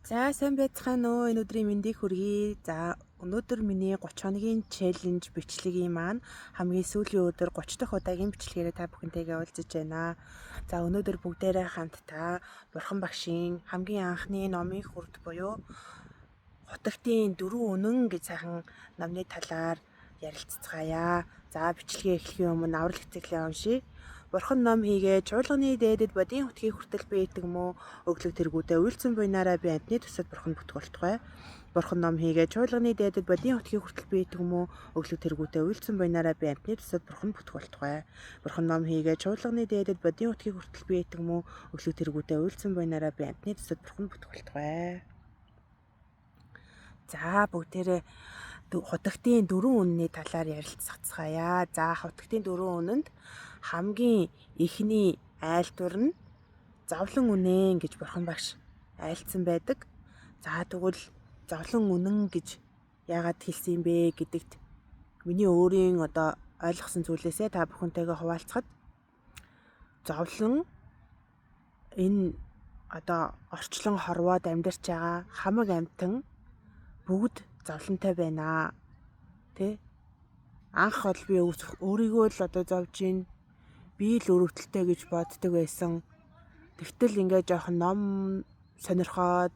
За сайн байцгаана уу. Энэ өдрийн мэндийг хүргэе. За өнөөдөр миний 30 хоногийн челленж бичлэгийн маань хамгийн сүүлийн өдөр 30 дахь удаагийн бичлэгээрээ та бүхэнтэйгээ уулзаж байна. За өнөөдөр бүгдээрээ хамтдаа Бурхан багшийн хамгийн анхны номын хүрд буюу Хутагтын 4 үнэн гэж сайхан номны талаар ярилцгаая. За бичлэгээ эхлэхийн өмнө аврал эцэглээ уншия. Бурхан ном хийгээ чуулганы дээдэд бодийн хотгийг хүртэл би итэг мө өглөг тэргүүдээ үйлцэн буйнаараа би амтны тусад бурхан бүтгүүлтугай. Бурхан ном хийгээ чуулганы дээдэд бодийн хотгийг хүртэл би итэг мө өглөг тэргүүдээ үйлцэн буйнаараа би амтны тусад бурхан бүтгүүлтугай. Бурхан ном хийгээ чуулганы дээдэд бодийн хотгийг хүртэл би итэг мө өглөг тэргүүдээ үйлцэн буйнаараа би амтны тусад бурхан бүтгүүлтугай. За бүгдээрээ хутагтын 4 үнэний талаар ярилцгаая. За хутагтын 4 үнэнд хамгийн ихний айлтвар нь зовлон үнэн гэж Бурхан багш айлцсан байдаг. За тэгвэл зовлон үнэн гэж яагаад хэлсэн юм бэ гэдэгт миний өөрийн ойлгосон зүйлээсээ та бүхэнтэйгээ хуваалцахад зовлон энэ орчлон хорвоод амьдарч байгаа хамаг амьтан бүгд зовлонтой байна. Тэ? Анх бол би өөрийгөө л зовж гин би л өрөвдөлтэй гэж боддог байсан. Тэгтэл ингээд жоохон ном сонирхоод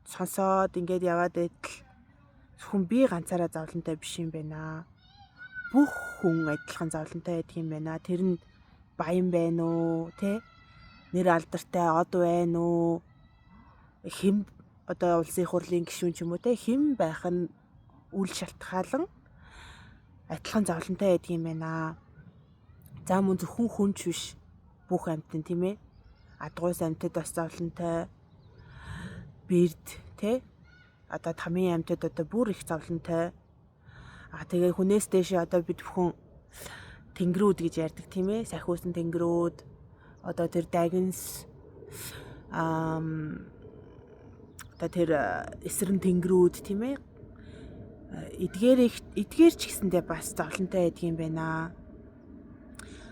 сонсоод ингээд яваад байтал зөвхөн би ганцаараа зовлонтой биш юм байна. Бүх хүн адилхан зовлонтой байдаг юм байна. Тэр нь баян байна уу, тэ? Нэр алдартай од байна уу? Хэм улсын хурлын гишүүн ч юм уу, тэ? Хэм байх нь үл шалтгаалan адилхан зовлонтой байдаг юм байна. За мөн зөвхөн хүн ч биш бүх амьтан тийм ээ. Адгуйс амьтад бас зовлонтой. Бэрд тэ тамийн амьтад бүр их зовлонтой. Тэгээ хүнээс дэше бид бүхэн тэнгэрүүд гэж ярьдаг тийм ээ. Сахиусан тэнгэрүүд тэр дагинс тэр эсрэн тэнгэрүүд тийм ээ. Эдгээр ч гэсэндээ бас зовлонтой байдаг юм байна.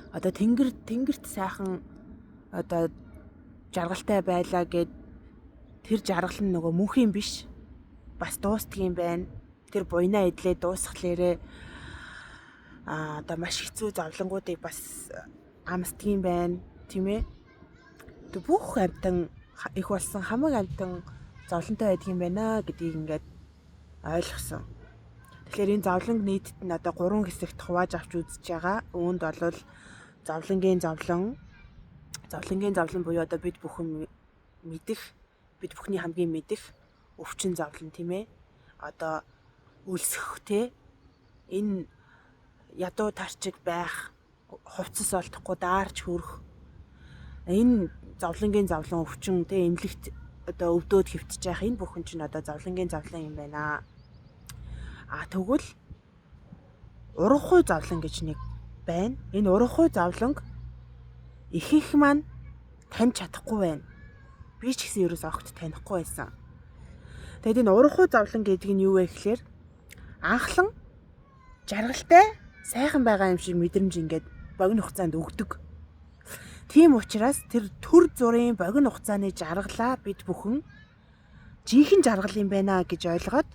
Тэнгэрт сайхан жаргалтай байлаа гэд тэр жаргал нь нөгөө мөнхийн биш бас дуустдаг юм байна. Тэр буйнаа идлээ дуусхлаарэ маш хэцүү зовлонгуудыг бас амсдаг юм байна тийм ээ. Бүх амьтан их болсон хамаг амьтан зовлонтой байдаг юм байна гэдгийг ингээд ойлгосон. Тэгэхээр энэ зовлонг нийтэд нь 3 хэсэгт хувааж авч үзэж байгаа. Үүнд бол зовлонгийн зовлон буюу бид бүхэн мэдэх, бид бүхний хамгийн мэдэх өвчин зовлон тийм ээ. Өлсөх те энэ ядуу тарчиг байх, хувцас олдохгүй даарч хүрэх. Энэ зовлонгийн зовлон өвчин те эмнэлэгт өвдөөд хэвтэж байх энэ бүхэн чинь зовлонгийн зовлон юм байна. Тэгвэл урагхуй зовлон гэж нэг байна. Энэ урагхуй зовлонг их маань таньж чадахгүй байна. Би ч гэсэн ерөөс огт танихгүй байсан. Тэгэд энэ урагхуй зовлон гэдэг нь юу вэ гэхээр анхлан жаргалтай сайхан байгаа юм шиг мэдрэмж ингээд богино хугацаанд өгдөг. Тийм учраас тэр төр зургийн богино хугацааны жаргалаа бид бүхэн жинхэнэ жаргал юм байна гэж ойлгоод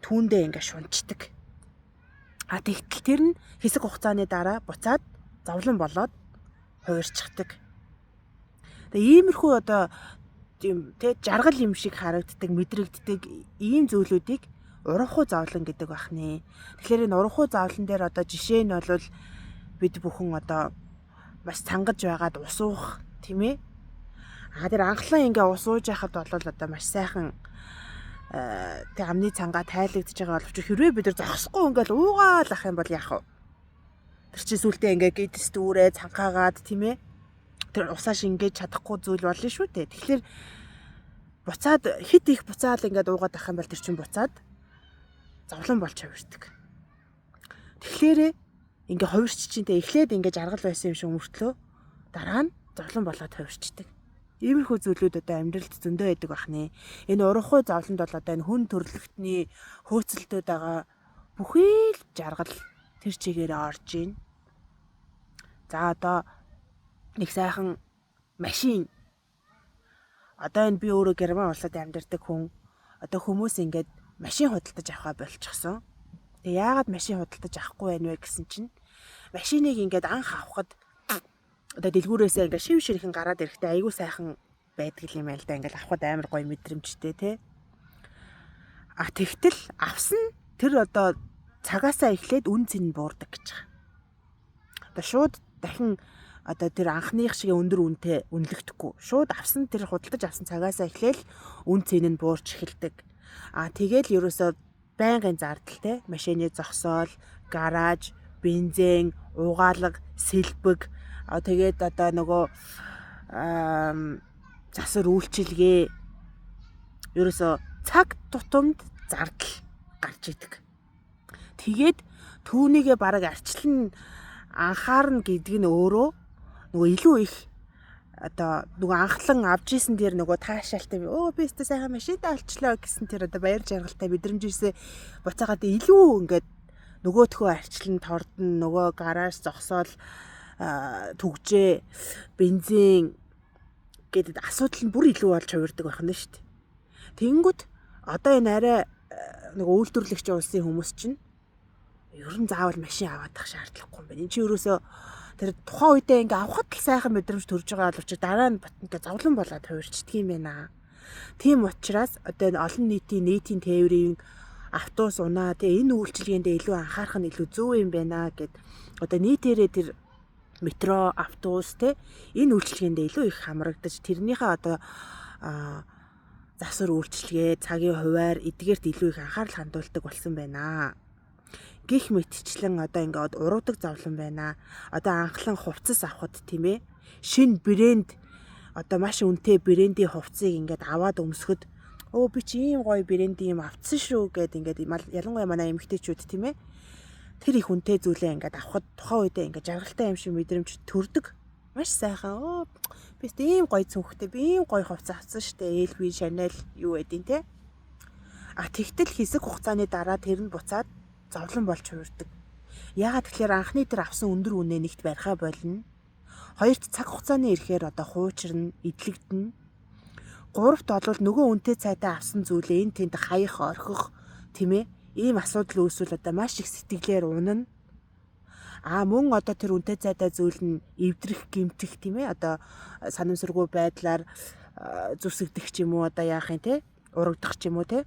түүндээ ингээд шунчдаг. Тэгтэл тэр нь хэсэг хугацааны дараа буцаад зовлон болоод хувирчдаг. Тэгээ иймэрхүү тийм жаргал юм шиг харагддаг, мэдрэгддэг ийм зүйлүүдийг урагхуй зовлон гэдэг бахны. Тэгэхээр энэ урагхуй зовлон дээр жишээ нь бол бид бүхэн маш цангаж байгаад ус уух тийм ээ. Тэр анхлан ингээ ус ууж яхад бол маш сайхан амны цангаа тайлагдж байгаа боловч хэрвээ бид нар зогсохгүй ингээл уугаал ах юм бол яах вэ? Тэр чинь сүултээ ингээ гидс дүүрээ цанхаагаад тийм ээ. Тэр усаа шингээж чадахгүй зүйл болно шүү дээ. Тэгэхээр буцаад хит их буцаал ингээд уугаад ах юм бол тэр чинь буцаад зовлон болж хувирдаг. Тэгэхээр ингээ хувирч чинь эхлээд ингээ жаргал байсан юм шиг мөртлөө дараа нь зовлон болоод хувирчдаг. Иймэрхүү зүйлүүд амьдралд зөндөө байдаг бахны. Энэ урагхуй зовлонд бол энэ хүн төрлөختний хөөцөлтөд байгаа бүхий л жаргал тэр чигээрээ орж ийн. За нэг сайхан машин. Энэ би өөрөө Герман улсад амьдардаг хүн. одоо хүмүүс ингээд машин худалдаж авахаа болчихсон. Тэгээ яагаад машин худалдаж авахгүй байна вэ гэсэн чинь машиныг ингээд анх авахад одоо дэлгүүрээсээ ингээд шив ширхэн гараад ирэхдээ айгүй сайхан байдаг юм байл да. Ингээд авахд амар гоё мэдрэмжтэй те. Тэгтэл авсан тэр одоо цагаасаа эхлээд үн цэн нь буурдаг гэж байгаа. Одоо шууд дахин одоо тэр анхных шиг өндөр үнэтэй үнэлэгдэхгүй. Шууд авсан тэр худалдаж авсан цагаасаа эхлээл үн цэн нь буурч эхэлдэг. Тэгэл ерөөсөө байнгын зардал те. Машины зогсоол, гараж, бензин, угаалга, сэлбэг тэгээд одоо нөгөө засвар үйлчилгээ ерөөсөө цаг тутамд зардал гарч идэг. Тэгээд түүнийгээ бараг арчлан анхаарна гэдэг нь өөрөө нөгөө илүү их одоо нөгөө анхлан авч исэн дээр нөгөө таашаалтай би өстө сайхан машинтай олчлоо гэсэн тэр одоо баяр жаргалтай мэдрэмжээсээ буцаагаад илүү ингээд нөгөөдхөө арчлан тордон нөгөө гараж зогсоол түгжээ бензин гэдэг асуудал нь бүр илүү болж хувирдаг байх нь шүү дээ. Тэнгүүд одоо энэ арай нөгөө үйлдвэрлэгч улсын хүмүүс чинь ер нь заавал машин аваад тах шаардлагагүй юм байна. Энд чинь ерөөсөө тэр тухайн үедээ ингээ авахд л сайхан мэдрэмж төрж байгаа боловч дараа нь ингээ зовлон болоод хувирчдаг юм байна. Тийм учраас одоо энэ олон нийтийн тээврийн автобус унаа тэгээ энэ үйлчилгээндээ илүү анхаарах нь илүү зөв юм байна гэд одоо нийтээрээ тэр метро, автобус те энэ үйлчилгээндээ илүү их хамрагдаж тэрнийхээ одоо засвар үйлчилгээ, цагийн хуваар эдгээрт илүү их анхаарал хандуулдаг болсон байна. Гэх мэтчлэн одоо ингээд уруудаг зовлон байна. Одоо анхлан хувцас авахд тийм ээ. Шинэ брэнд одоо маш үнэтэй брендийн хувцсыг ингээд аваад өмсөхөд би чи ийм гоё брендийн юм авцсан шүү гэд ингээд ялангуяа манай эмэгтэйчүүд тийм ээ. Тэр их үнэтэй зүйлээ ингээд авахд тухайн үедээ ингээд жаргалтай юм шиг мэдрэмж төрдөг. Маш сайхан. Би ийм гоё цүнхтэй би ийм гоё хувцас авсан шүү дээ. LV, Chanel юу гэдин те. Тэгтэл хэсэг хугацааны дараа тэр нь буцаад зовлон болж хувирдаг. Яагаад тэгэхээр анхны тэр авсан өндөр үнэ нэгт барихаа болно. Хоёрт цаг хугацааны ирэхээр одоо хуучирна, эдлэгдэнэ. Гуравт бол нөгөө үнэтэй цайтай авсан зүйлээ энэ тэнд хаях, орхих тийм ээ. Ийм асуудал үүсвэл одоо маш их сэтгэлээр унана. Мөн одоо тэр үнэтэй цайтай зүйл нь эвдрэх, гэмтэх тийм ээ. Одоо санамсаргүй байдлаар зүсэгдэх ч юм уу одоо яах юм те? Урагдах ч юм уу те?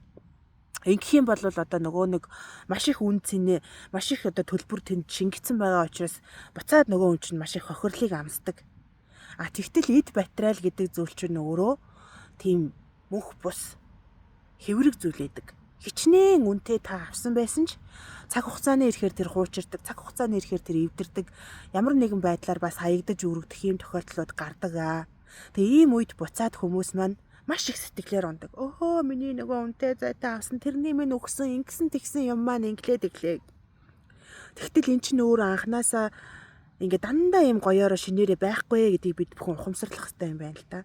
Ингэх юм бол одоо нөгөө нэг маш их үн цэнэ, маш их одоо төлбөр тэнд шингэсэн байгаа учраас буцаад нөгөө хүн чинь маш их хохирлыг амсдаг. Тэгтэл эд материал гэдэг зүйл чинь өөрөө тийм мөнх бус хэврэг зүйл байдаг. Хичнээн үнэтэй та авсан байсан ч цаг хугацааны ирэхээр тэр хуучирдаг, цаг хугацааны ирэхээр тэр эвдэрдэг. Ямар нэгэн байдлаар бас хаягдаж өргөдөх юм тохиолдлууд гардаг. Тэгээ ийм үед буцаад хүмүүс маань маш их сэтгэлээр ундаг. Миний нөгөө үнэтэй зайтай авсан тэрний минь өгсөн ингэсэн тэгсэн юм маань инглээд иглээ. Тэгтэл эн чинь өөр анханасаа ингээ дандаа юм гоёороо шинээрээ байхгүй гэдгийг бид бүхэн ухамсарлах хэрэгтэй юм байна л да.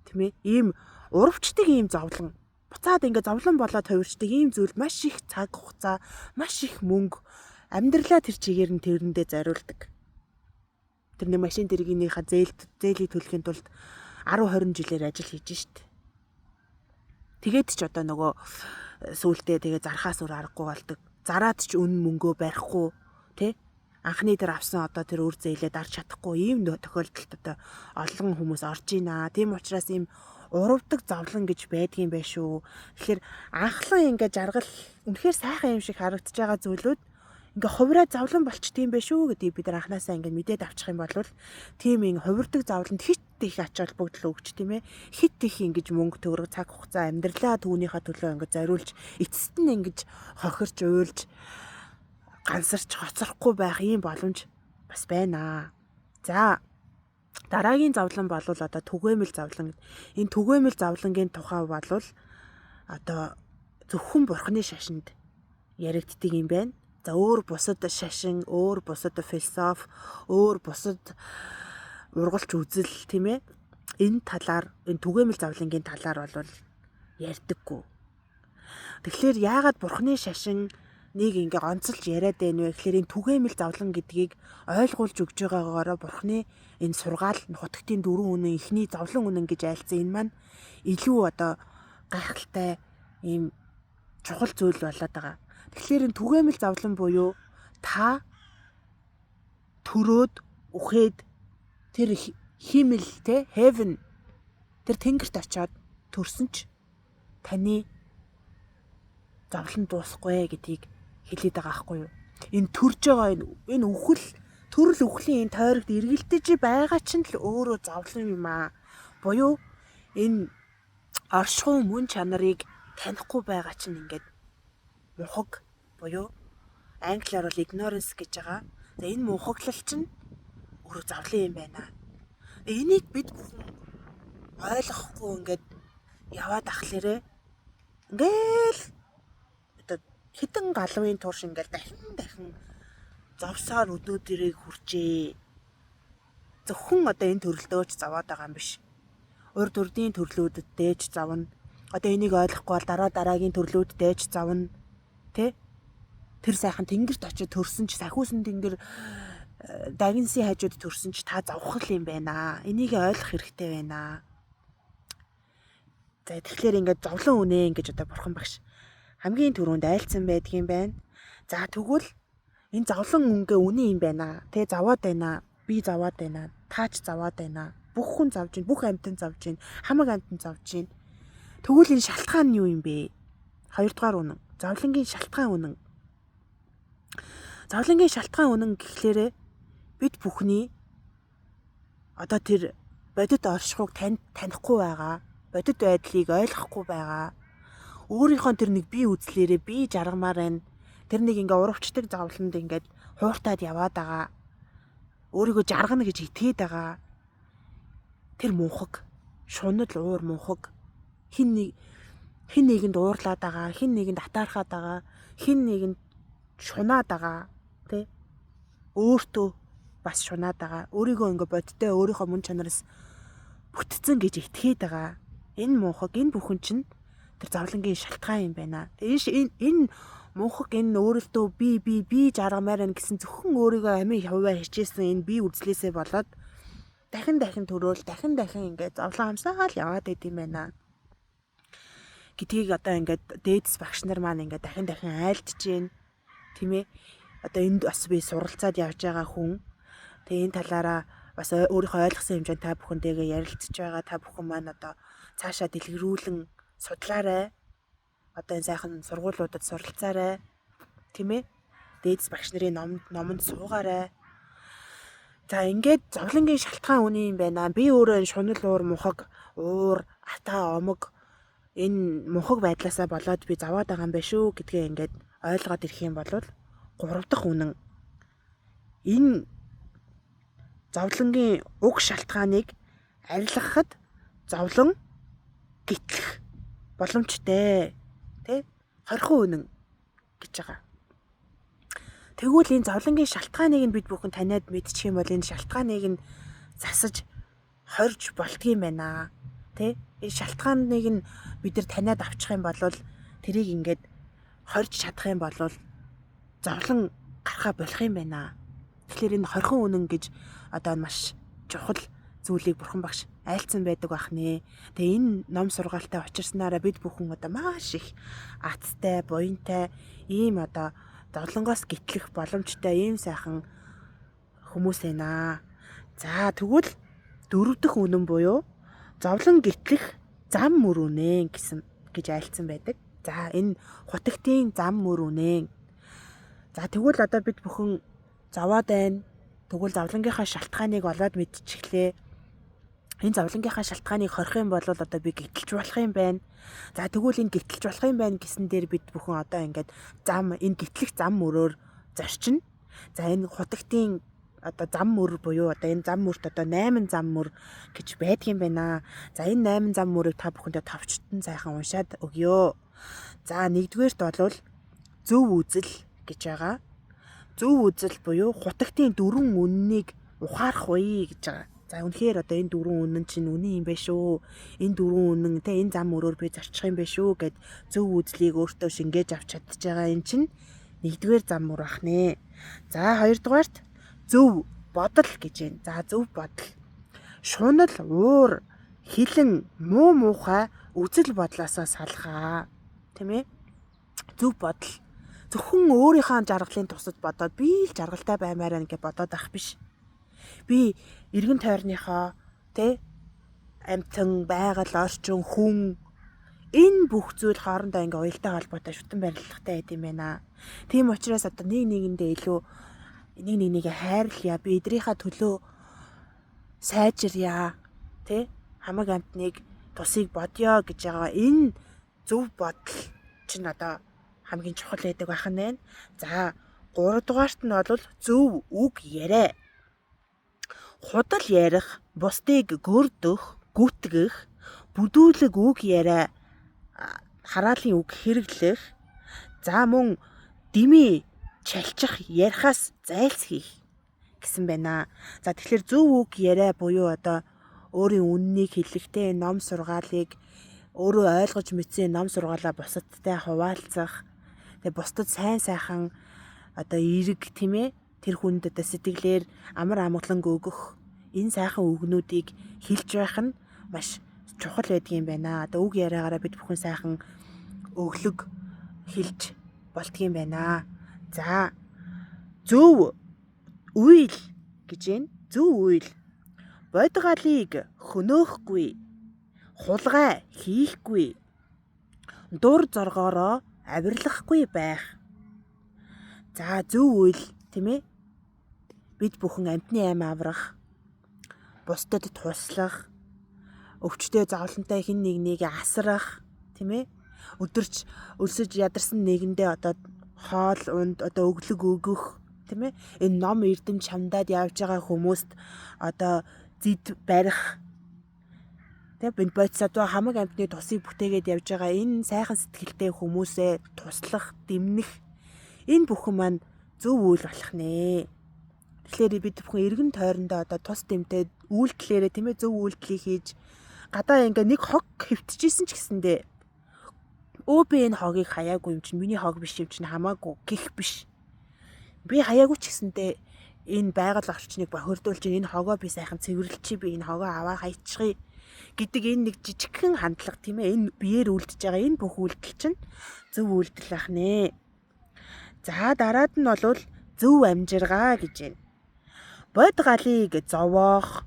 Тийм ээ. Ийм урвчдаг ийм зовлон. Буцаад ингээ зовлон болоод хувирчдаг ийм зүйл маш их цаг хугацаа, маш их мөнгө амьдралаа тэр чигээр нь тэрэндээ зориулдаг. Тэрний машин дэргийнхаа зээлийг төлөхийн тулд 10-20 жилээр ажил хийж штт. Тэгээд ч одоо нөгөө сүултээ тэгээ зархаас өөр аргагүй болдог. Зараад ч үн мөнгөө барихгүй тий. Анхны дээр авсан одоо тэр үр зээлээ дарж чадахгүй ийм тохиолдолд одоо олон хүмүүс орж ийна. Тийм учраас ийм урвдаг зовлон гэж байдгийн байх шүү. Тэгэхээр анхлан ингээ жаргал үнэхээр сайхан юм шиг харагдаж байгаа зүйлүүд ингээ хувираа зовлон болчдгийм байх шүү гэдгийг бид нар анханасаа ингээ мэдээд авчих юм бол тийм ин хувирдаг зовлонд хит их ач холбогдол өгч тийм ээ. Хит их ингэж мөнгө төгрөг цаг хугацаа амьдралаа түүнийхээ төлөө ингээ зориулж эцэст нь ингэж хохирч уйлж гансарч хоцрохгүй байх ийм боломж бас байна. За дараагийн зовлон бол одоо түгээмэл зовлон. Энэ түгээмэл зовлонгийн тухай бол одоо зөвхөн бурхны шашинд яригддаг юм байна. За өөр бусад шашин, өөр бусад философи, өөр бусад ургалч үзэл тийм ээ. Энэ талаар, энэ түгээмэл зовлонгийн талаар бол ярьдаггүй. Тэгэхээр яагаад бурхны шашин нэг ингээ онцолж яриад байна вэ гэхээр энэ түгээмэл зовлон гэдгийг ойлгуулж өгж байгаагаараа бурхны энэ сургаал нутагтын 4 үнэн эхний зовлон үнэн гэж айлцсан энэ маань илүү одоо гайхалтай ийм чухал зүйл болоод байгаа. Тэгэхээр энэ түгээмэл зовлон буюу та төрөөд үхээд тэр химэл те heaven тэр тэнгэрт очиод төрсөн ч таны зовлон дуусахгүй гэдгийг хэлээд байгаа байхгүй юу? Энэ төрж байгаа энэ үхэл төрөл үхлийн энэ тойрогт эргэлдэж байгаа чинь л өөрөө зовлон юм аа. Буюу энэ оршихуун мөн чанарыг танихгүй байгаа чинь ингээд мухаг буюу англиар бол ignorance гэж байгаа. За энэ мухаглал чинь өөрөө зовлон юм байна. Энийг бид бүхэн ойлгохгүй ингээд яваад ахлаарэ ингээл одоо хитэн галуун турш ингээл дахин зовсоор өдөөдөрийг хүрчээ. Зөвхөн одоо энэ төрөлдөөч зовоод байгаа юм биш. Урд урдын төрлүүдэд дээж завна. Одоо энийг ойлгохгүй бол дараагийн төрлүүд дээж завна. Тэ? Тэр сайхан тэнгэрт очиж төрсөн ч сахиусан тэнгэр дагинсын хажууд төрсөн ч та зовхол юм байна. Энийг ойлгох хэрэгтэй байна. За тэгэхээр ингээд зовлон үнэ гэж одоо бурхан багш хамгийн түрүүнд айлцсан байдгийн байна. За тэгвэл энэ зовлон үнгээ үнэ юм байна. Тэ заваад байна. Би заваад байна. Таач заваад байна. Бүх хүн завж гин, бүх амьтан завж гин, хамаг амьтан завж гин. Тэгвэл энэ шалтгаан нь юу юм бэ? Хоёрдугаар үнэн. Зовлонгийн шалтгаан үнэн. Зовлонгийн шалтгаан үнэн гэхлээрээ бид бүхний одоо тэр бодит оршихуйг танихгүй байгаа. Бодит байдлыг ойлгохгүй байгаа. Өөрийнхөө тэр нэг бие үзлээрээ би жаргамаар байна. Тэр нэг ингээ урвчдаг зовлонд ингээд хууртаад яваад байгаа. Өөрийгөө жаргана гэж итгээд байгаа. Тэр мунхаг, шунал уур мунхаг хин нэгэнд уурлаад байгаа, хин нэгэнд атаархаад байгаа, хин нэгэнд шунаад байгаа, тэ? Өөртөө бас шунаад байгаа. Өөрийгөө ингээ бодтой өөрийнхөө мөн чанараас бүтцэн гэж итгээд байгаа. Энэ мунхаг, энэ бүхэн чинь тэр зовлонгийн шалтгаан юм байна. Энэ мунхаг энэ өөрөлдөө би жаргамаар байна гэсэн зөвхөн өөрийгөө амийн хуваа хичээсэн энэ би үзлээсээ болоод дахин төрөөл дахин ингээд зовлон хамсаал яваад идэм байна. Гэдгийг одоо ингээд дээдс багш нар маань ингээд дахин айлтж гин тийм ээ. Одоо энд бас би суралцаад явж байгаа хүн. Тэгээ энэ талаараа бас өөрийнхөө ойлгосон хэмжээнд та бүхэнтэйгээ ярилцж байгаа. Та бүхэн маань одоо цаашаа дэлгэрүүлэн судлаарай. Одоо энэ сайхан сургуулиудад суралцаарай. Тийм ээ. Дээдс багш нарын номонд суугаарай. За ингээд зовлонгийн шалтгаан үний юм байна. Би өөрөө энэ шунал уур мухаг уур ата омог энэ мухаг байдлаасаа болоод би заваад байгаа юм байна шүү гэдгээ ингээд ойлгоод ирэх юм бол 3 дахь үнэн энэ зовлонгийн уг шалтгааныг арилгахад зовлон гитлэх боломжтой тэ 20% үнэн гэж байгаа. Тэгвэл энэ зовлонгийн шалтгааныг нь бид бүхэн таниад мэдчих юм бол энэ шалтгааныг нь засаж хорж болдгийм байна. Тэ? Энэ шалтгааныг нь бид нар таниад авчих юм бол тэрийг ингээд хорж чадах юм бол зовлон гарахаа болох юм байна. Тэгэхээр энэ 20% үнэн гэж одоо маш чухал зүйлийг бурхан багш айлцсан байдаг бах нэ. Тэгээ энэ ном сургаалтай учирснараа бид бүхэн одоо маш их аттай, буянтай ийм одоо зовлонгоос гитлэх боломжтой ийм сайхан хүмүүс байна. За тэгвэл 4 дахь үнэн буюу зовлон гитлэх зам мөр үнэн гэж айлцсан байдаг. За энэ хутагтын зам мөр үнэн. За тэгвэл одоо бид бүхэн зовоод байна. Тэгвэл зовлонгийнхаа шалтгааныг олоод мэдчихлээ. Энэ зовлонгийнхаа шалтгааныг хорих юм бол одоо би гитлж болох юм байна. За тэгвэл энэ гитлж болох юм байна гэсэн дээр бид бүхэн одоо ингээд энэ гитлэх зам мөрөөр зорчно. За энэ хутагтын одоо зам мөр буюу одоо энэ зам мөрт одоо 8 зам мөр гэж байдаг юм байна. За энэ 8 зам мөрийг та бүхэндээ товчтон сайхан уншаад өгье. За нэгдүгээрт бол зөв үзэл гэж байгаа. Зөв үзэл буюу хутагтын 4 үннийг ухаарах вэ гэж байгаа. За үнэхээр одоо энэ 4 үнэн чинь үнэн юм байна шүү. Энэ 4 үнэн те энэ зам мөрөөр би зарчих юм байна шүү гэд зөв үзлийг өөртөө шингээж авч чадж байгаа энэ чинь нэгдүгээр зам мөр бах нэ. За хоёрдугаарт зөв бодол гэж байна. За зөв бодол. Шунал, уур, хилэн, муу муухай үзэл бодлоосоо салгаа. Тийм ээ? Зөв бодол. Зөвхөн өөрийнхөө жаргалын тусад бодоод би л жаргалтай баймаар байна гэж бодоод ах биш. Би эргэн тойрныхоо тэ амьтан, байгаль, орчин, хүн энэ бүх зүйл хоорондоо ингээ уялдаа холбоотой шүтэн барилгатай байд юм байна. Тийм учраас одоо нэг нэгэндээ илүү нэг нэгийг хайрлая, бидрийнхаа төлөө сайжирья, тэ хамаг амьтныг тусыг бодё гэж байгаа энэ зөв бодол чинь одоо хамгийн чухал байдаг байх нь. За 3 дугаарт нь бол зөв үг яриа. Худал ярих, бусдыг гөрдөх, гүтгэх, бүдүүлэг үг яриа, хараалын үг хэрэглэх, за мөн дими чалчих, ярихаас зайлсхийх гэсэн байна. За тэгэхээр зөв үг яриа буюу одоо өөрийн үннийг хэлэхдээ ном сургаалыг өөрөө ойлгож мэдсэн ном сургаалаа бусадтай хуваалцах, тэгээ бусдад сайн сайхан одоо эерэг тийм ээ тэр хүнд одоо сэтгэлээр амар амгалан өгөх энэ сайхан үгнүүдийг хэлж байх нь маш чухал байдгийн байна. Одоо үг яриагаараа бид бүхэн сайхан өглөг хэлж болдгийм байна. За зөв үйл гэж байна. Зөв үйл. Бодгалыг хөнөөхгүй, хулгай хийхгүй, дур зоргоороо авирлахгүй байх. За зөв үйл тийм ээ. Бид бүхэн амьтны аим аврах, бусдад туслах, өвчтөе зовлонтой хэн нэгнийг асрах, тийм ээ. Өдөрч өлсөж ядарсан нэгэндээ одоо хоол унд одоо өглөг өгөх, тийм ээ. Энэ ном эрдэм чамдаад явж байгаа хүмүүст одоо зэд барих. Тэг бодисодоо хамаг амьтны тусыг бүтээгээд явж байгаа энэ сайхан сэтгэлтэй хүмүүсээ туслах, дэмнэх энэ бүхэн маань зөв үйл болох нэ. Тэгэхээр бид бүхэн эргэн тойрондоо одоо тус дэмтэй үйлдэлээрээ тийм ээ зөв үйлдэлийг хийж гадаа ингээ нэг хог хөвтчихсэн ч гэсэндээ би энэ хогийг хаяагүй юм чинь миний хог биш юм чинь хамаагүй гэх биш. Би хаяагүй ч гэсэндээ энэ байгаль орчныг бохирдуулж энэ хогоо би сайхан цэвэрлэчих, би энэ хогоо аваа хайчихъя гэдэг энэ нэг жижигхэн хандлага тийм ээ энэ биеэр үлдэж байгаа энэ бүх үйлдэл чинь зөв үйлдэл ах нэ. За дараад нь бол зөв амжиргаа гэж байна. Бодгалыг зовоох,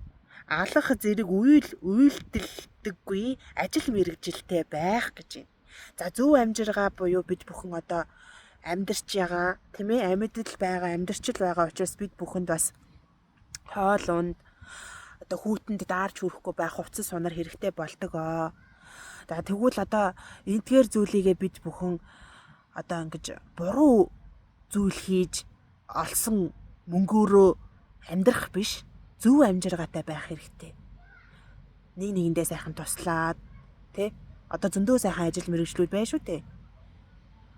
алах зэрэг үйлдэлдэггүй ажил мэргэжилтэй байх гэж байна. За зөв амжиргаа буюу бид бүхэн одоо амьдарч байгаа тийм ээ амьдл байгаа амьдарчл байгаа учраас бид бүхэнд бас хоол унд одоо хүүтэнд даарч хүрэхгүй байх хувцас сунар хэрэгтэй болдог. За тэгвэл одоо энтгээр зүйлийгээ бид бүхэн одоо ингэж буруу зүйл хийж олсон мөнгөөрөө амьдрах биш, зөв амжиргаатай байх хэрэгтэй. Нэг нэгэндээ сайхан туслаад тий одоо зөндөө сайхан ажил мэргэжлүүд байна шүү дээ.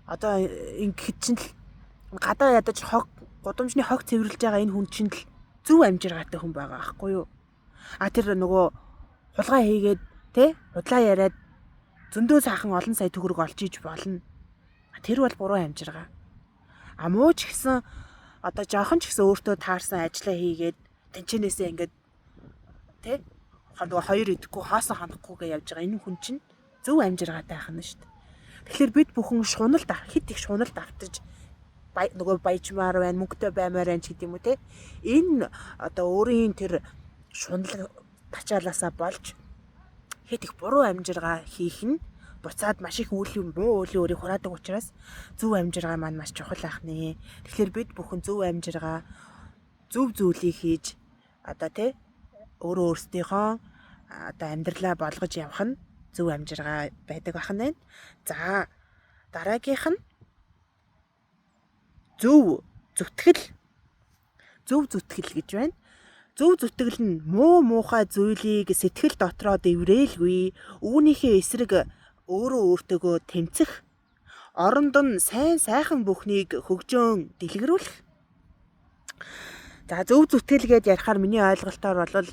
Одоо ингэхэд чинь л гадаа ядаж гудамжны хог цэвэрлж байгаа энэ хүн чинь л зөв амжиргаатай хүн байгаа аахгүй юу? Тэр нөгөө хулгай хийгээд тий худлаа яриад зөндөө сайхан олон сая төгрөг олж иж болно. Тэр бол буруу амжиргаа. Муу ч гэсэн одоо жоохон ч гэсэн өөртөө таарсан ажлаа хийгээд тэнчэнээсээ ингээд тий нөгөө хоёр идэхгүй хоосон ханахгүйгээ явж байгаа энэ хүн чинь зөв амжиргаатай байх нь шүү дээ. Тэгэхээр бид бүхэн шуналд хит их шуналд автаж нөгөө баяжмаар байна, мөнгөтэй баймаар байна ч гэдэг юм уу те. Энэ одоо өөрийн тэр шунал тачаалаасаа болж хит их буруу амжиргаа хийх нь буцаад маш их муу үлийн өрийг хураадаг учраас зөв амжиргаа маань маш чухал ах нэ. Тэгэхээр бид бүхэн зөв амжиргаа зөв зүйлийг хийж одоо те өөрөө өөрсдийнхөө одоо амьдралаа болгож явах нь зөв амжиргаа байдаг ах нь. За дараагийнх нь зөв зүтгэл. Зөв зүтгэл гэж байна. Зөв зүтгэл нь муухай зүйлийг сэтгэл дотроо дэврээлгүй, үүнийхээ эсрэг өөрөө өөртөөгөө тэмцэх, оронд нь сайхан бүхнийг хөгжөөн дэлгэрүүлэх. За зөв зүтгэл гэдээ ярихаар миний ойлголтоор бол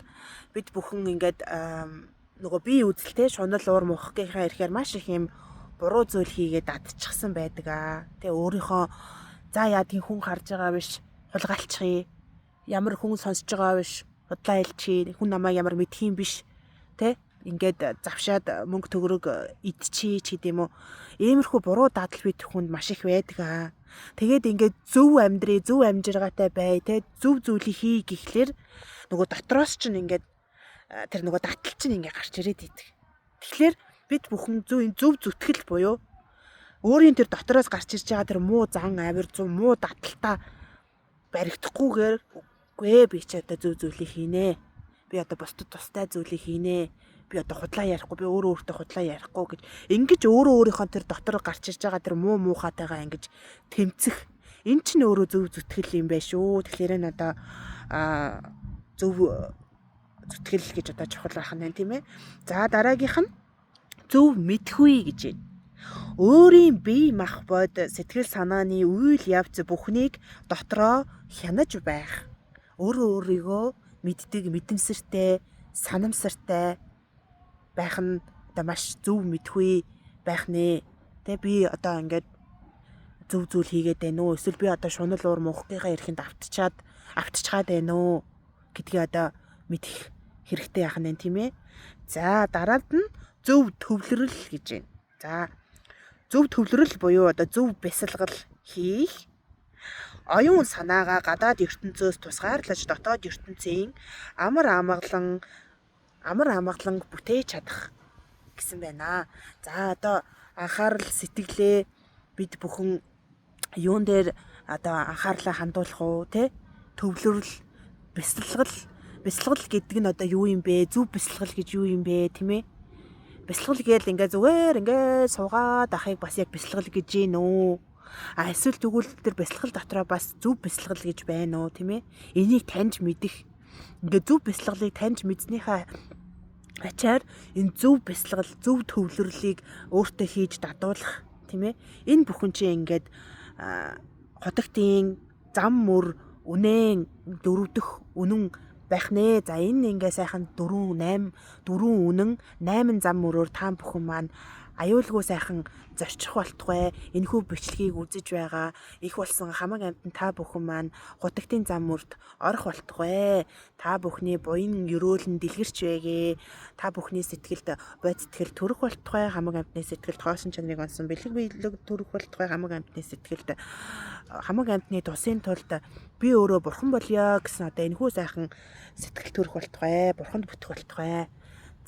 бид бүхэн ингээд нөгөө бие үзэлтэй шунал уур мухгийнхаа ирэхээр маш их юм буруу зүйл хийгээд адчихсан байдаг. Тэ өөрийнхөө за яадгийн хүн харж байгаа биш, хулгайлчихъя. Ямар хүн сонсож байгаа биш, худлаа хэлчихье. Хүн намайг ямар мэдх юм биш. Тэ ингээд завшаад мөнгө төгрөг идчихий ч гэдэм үү. Иймэрхүү буруу дадал бит хүнд маш их байдаг аа. Тэгээд ингээд зөв амьдрий, зөв амжиргаатай бай, тэ зөв зүйлийг хий гэхлээр нөгөө дотроос чинь ингээд тэр нөгөө датал чинь ингээд гарч ирээд идэг. Тэгэхээр бид бүхэн зөв зүтгэл буюу өөрийн тэр дотроос гарч ирж байгаа тэр муу зан авир зам муу даталтаа баригдахгүйгээр үгүй ээ би ч одоо зөв зүйлийг хийнэ. Би одоо бусдад тустай зүйлийг хийнэ. Би одоо худлаа ярихгүй, би өөрөө өөртөө худлаа ярихгүй гэж ингэж өөрийнхөө тэр дотор гарч ирж байгаа тэр муу муухайтайгаа ингэж тэмцэх. Энэ ч нөөрөө зөв зүтгэл юм байна шүү. Тэгэхээр энэ одоо зөв зүтгэл гэж одоо чухал байх нь тийм ээ. За дараагийнх нь зөв мэдхүй гэж байна. Өөрийн бие махбод сэтгэл санааны үйл явц бүхнийг дотроо хянаж байх. Өөрийгөө мэддэг, мэдэмсэртэй, санамсартай байх нь одоо маш зөв мэдхүй байх нэ. Тэ би одоо ингээд зөв зүйл хийгээд байна уу? Эсвэл би одоо шунал уур мөнхгийнхаа эрхэнд автчихад байна уу? Гэдгийг одоо мэдэх хэрэгтэй яах нь тийм ээ. За дараад нь зөв төвлөрөл гэж байна. За зөв төвлөрөл буюу одоо зөв бясалгал хийх. Оюун санаагаа гадаад ертөнцөөс тусгаарлаж дотоод ертөнцийн амар амгалан бүтээж чадах гэсэн байна. За одоо анхаарал сэтгэлээ бид бүхэн юун дээр одоо анхаарлаа хандуулах уу те? Төвлөрөл, бясалгал гэдэг нь одоо юу юм бэ? Зөв бясалгал гэж юу юм бэ, тийм ээ? Бясалгал гээл ингээ зүгээр ингээ суугаад ахыг бас яг бясалгал гэж гин үү? Эсвэл тэгвэл тэр бясалгал дотроо бас зөв бясалгал гэж байна уу, тийм ээ? Энийг таньж мэдэх. Ингээ зөв бясалгалыг таньж мэдснийхаа ачаар энэ зөв бясалгал, зөв төвлөрлийг өөртөө хийж дадуулах, тийм ээ? Энэ бүхэн чинь ингээд хотогтын зам мөр үнэн дөрөвдөх үнэн байх нэ. За энэ ингээ сайхан 4 үнэн 8 зам мөрөөр та бүхэн маань аюулгүй сайхан зорчих болтугай. Энэхүү бичлэгийг үзэж байгаа их болсон хамаг амьтан та бүхэн маань хутагтын зам мөрд орох болтугай. Та бүхний буян өрөөлн дэлгэрч байгээ. Та бүхний сэтгэлд бод сэтгэл төрөх болтугай. Хамаг амьтны сэтгэлд хоосон чанарыг онсон бэлэг биелэг төрөх болтугай. Хамаг амьтны сэтгэлд хамаг амьтны тусын тулд би өөрөө бурхан болёо гэсэн одоо энэхүү сайхан сэтгэл төрөх болтугай. Бурханд бүтэх болтугай.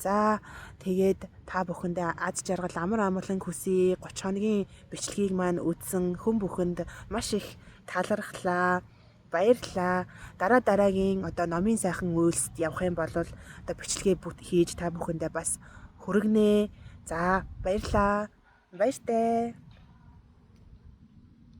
За тэгээд та бүхэндээ аз жаргал амар амгалан хүсье. 30 хоногийн бичлэгийг маань үзсэн хүн бүхэнд маш их талархлаа. Баярлалаа. Дараагийн одоо номын сайхан үйлсд явах юм бол одоо бичлэгээ хийж та бүхэндээ бас хүргэнэ. За баярлалаа. Баяртай.